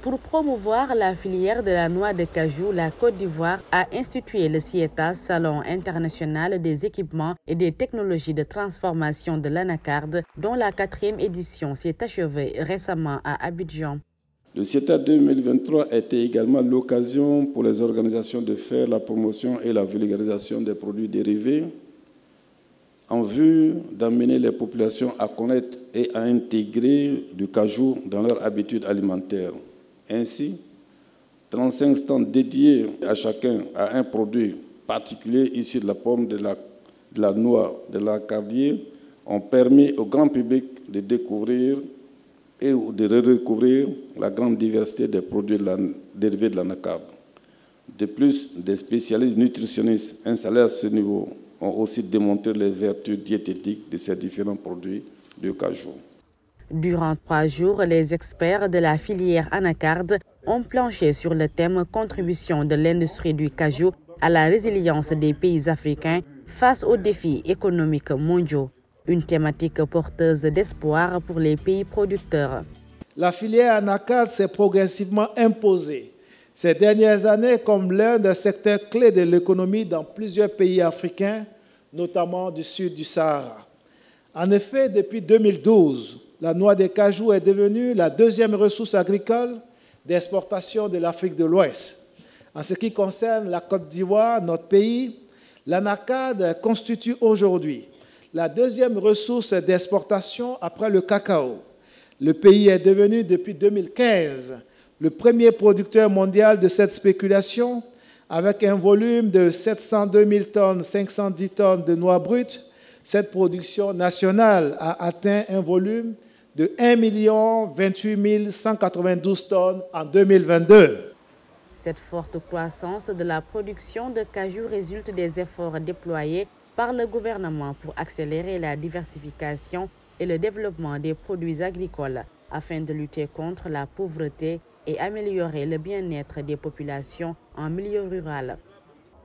Pour promouvoir la filière de la noix de cajou, la Côte d'Ivoire a institué le CIETAS, Salon international des équipements et des technologies de transformation de l'anacarde, dont la 4e édition s'est achevée récemment à Abidjan. Le CIETAS 2023 était également l'occasion pour les organisations de faire la promotion et la vulgarisation des produits dérivés en vue d'amener les populations à connaître et à intégrer du cajou dans leurs habitudes alimentaires. Ainsi, 35 stands dédiés à chacun à un produit particulier issu de la pomme de la noix de l'anacardier ont permis au grand public de découvrir et de redécouvrir la grande diversité des produits dérivés de l'anacarde. De plus, des spécialistes nutritionnistes installés à ce niveau ont aussi démontré les vertus diététiques de ces différents produits de cajou. Durant 3 jours, les experts de la filière anacarde ont planché sur le thème « Contribution de l'industrie du cajou à la résilience des pays africains face aux défis économiques mondiaux ». Une thématique porteuse d'espoir pour les pays producteurs. La filière anacarde s'est progressivement imposée ces dernières années comme l'un des secteurs clés de l'économie dans plusieurs pays africains, notamment du sud du Sahara. En effet, depuis 2012, la noix de cajou est devenue la 2e ressource agricole d'exportation de l'Afrique de l'Ouest. En ce qui concerne la Côte d'Ivoire, notre pays, l'anacarde constitue aujourd'hui la 2e ressource d'exportation après le cacao. Le pays est devenu depuis 2015 le premier producteur mondial de cette spéculation, avec un volume de 702 000 tonnes, 510 tonnes de noix brutes. Cette production nationale a atteint un volume de 1 028 192 tonnes en 2022. Cette forte croissance de la production de cajou résulte des efforts déployés par le gouvernement pour accélérer la diversification et le développement des produits agricoles afin de lutter contre la pauvreté et améliorer le bien-être des populations en milieu rural.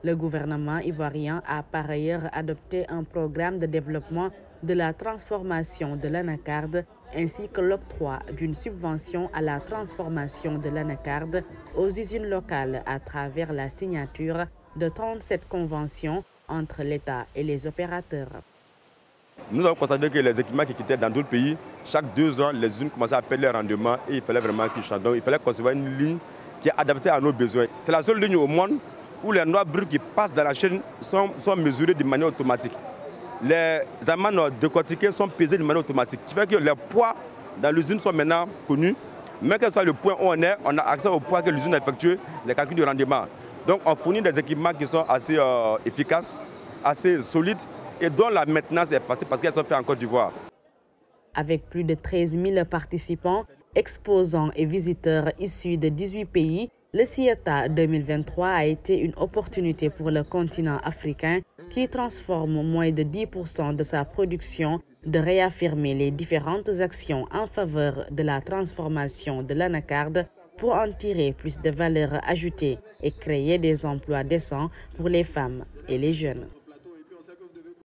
Le gouvernement ivoirien a par ailleurs adopté un programme de développement de la transformation de l'anacarde ainsi que l'octroi d'une subvention à la transformation de l'anacarde aux usines locales à travers la signature de 37 conventions entre l'État et les opérateurs. Nous avons constaté que les équipements qui quittaient dans d'autres pays, chaque 2 ans, les usines commençaient à perdre leur rendement et il fallait vraiment qu'ils changent. Donc il fallait concevoir une ligne qui est adaptée à nos besoins. C'est la seule ligne au monde où les noix brutes qui passent dans la chaîne sont mesurées de manière automatique. Les amandes décortiquées sont pesées de manière automatique, ce qui fait que les poids dans l'usine sont maintenant connus. Même quel soit le point où on est, on a accès au poids que l'usine a effectué, les calculs de rendement. Donc on fournit des équipements qui sont assez efficaces, assez solides et dont la maintenance est facile parce qu'elles sont faites en Côte d'Ivoire. Avec plus de 13 000 participants, exposants et visiteurs issus de 18 pays, le CIETAS 2023 a été une opportunité pour le continent africain qui transforme moins de 10% de sa production de réaffirmer les différentes actions en faveur de la transformation de l'anacarde pour en tirer plus de valeur ajoutée et créer des emplois décents pour les femmes et les jeunes.